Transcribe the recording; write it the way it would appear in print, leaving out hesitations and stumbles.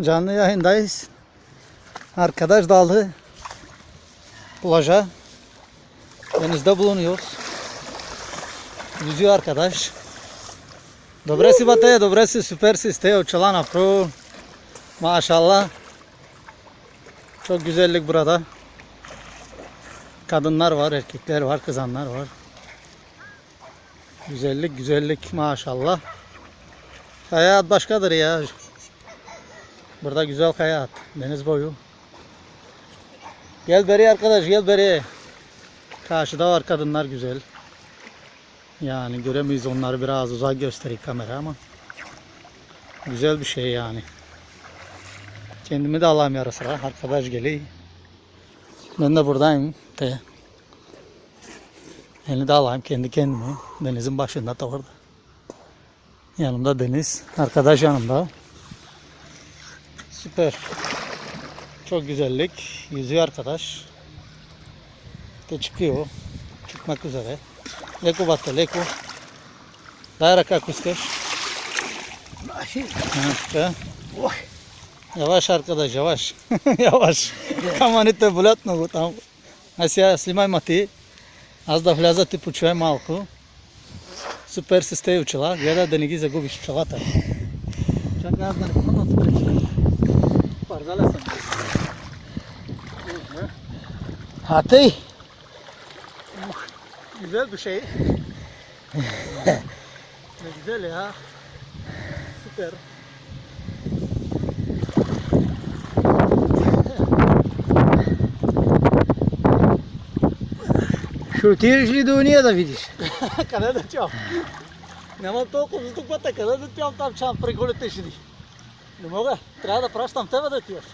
Canlı yayındayız. Arkadaş daldı plaja. Denizde bulunuyoruz. Yüzüyor arkadaş. Dobresi bataya, dobresi süpersi steo çalana pro. Maşallah. Çok güzellik burada. Kadınlar var, erkekler var, kızanlar var. Güzellik, güzellik maşallah. Hayat başkadır ya. Burada güzel hayat. Deniz boyu. Gel beri arkadaş, gel beri. Karşıda var kadınlar güzel. Yani göremeyiz onları, biraz uzak göstereyim kamera ama. Güzel bir şey yani. Kendimi de alayım ara sıra. Arkadaş geliyor. Ben de buradayım. Elini de alayım kendi kendime. Denizin başında da orada. Yanımda deniz. Arkadaş yanımda. Süper. Çok güzellik. Yüzüyor arkadaş. De çıkıyor. Çıkmak üzere. Leko battı. Leko. Daha raka kuskeş. Yavaş arkadaş yavaş. Yavaş. Камъните болят много там. А сега снимай мати. Аз да вляза ти почуя малко. Супер си с тези очила. Гледай да не ги загубиш очилата. Чакай аз да не пъмна отпред. Парзаля съм. Hatay. Güzel bir şey. Ne güzel ya. Süper. Ще отидеш ли до уния да видиш? Къде да тям? Нямам толкова за тук пътя. Къде да тям там, че преголите ще ни? Не мога. Трябва да пращам тебе да тиеш.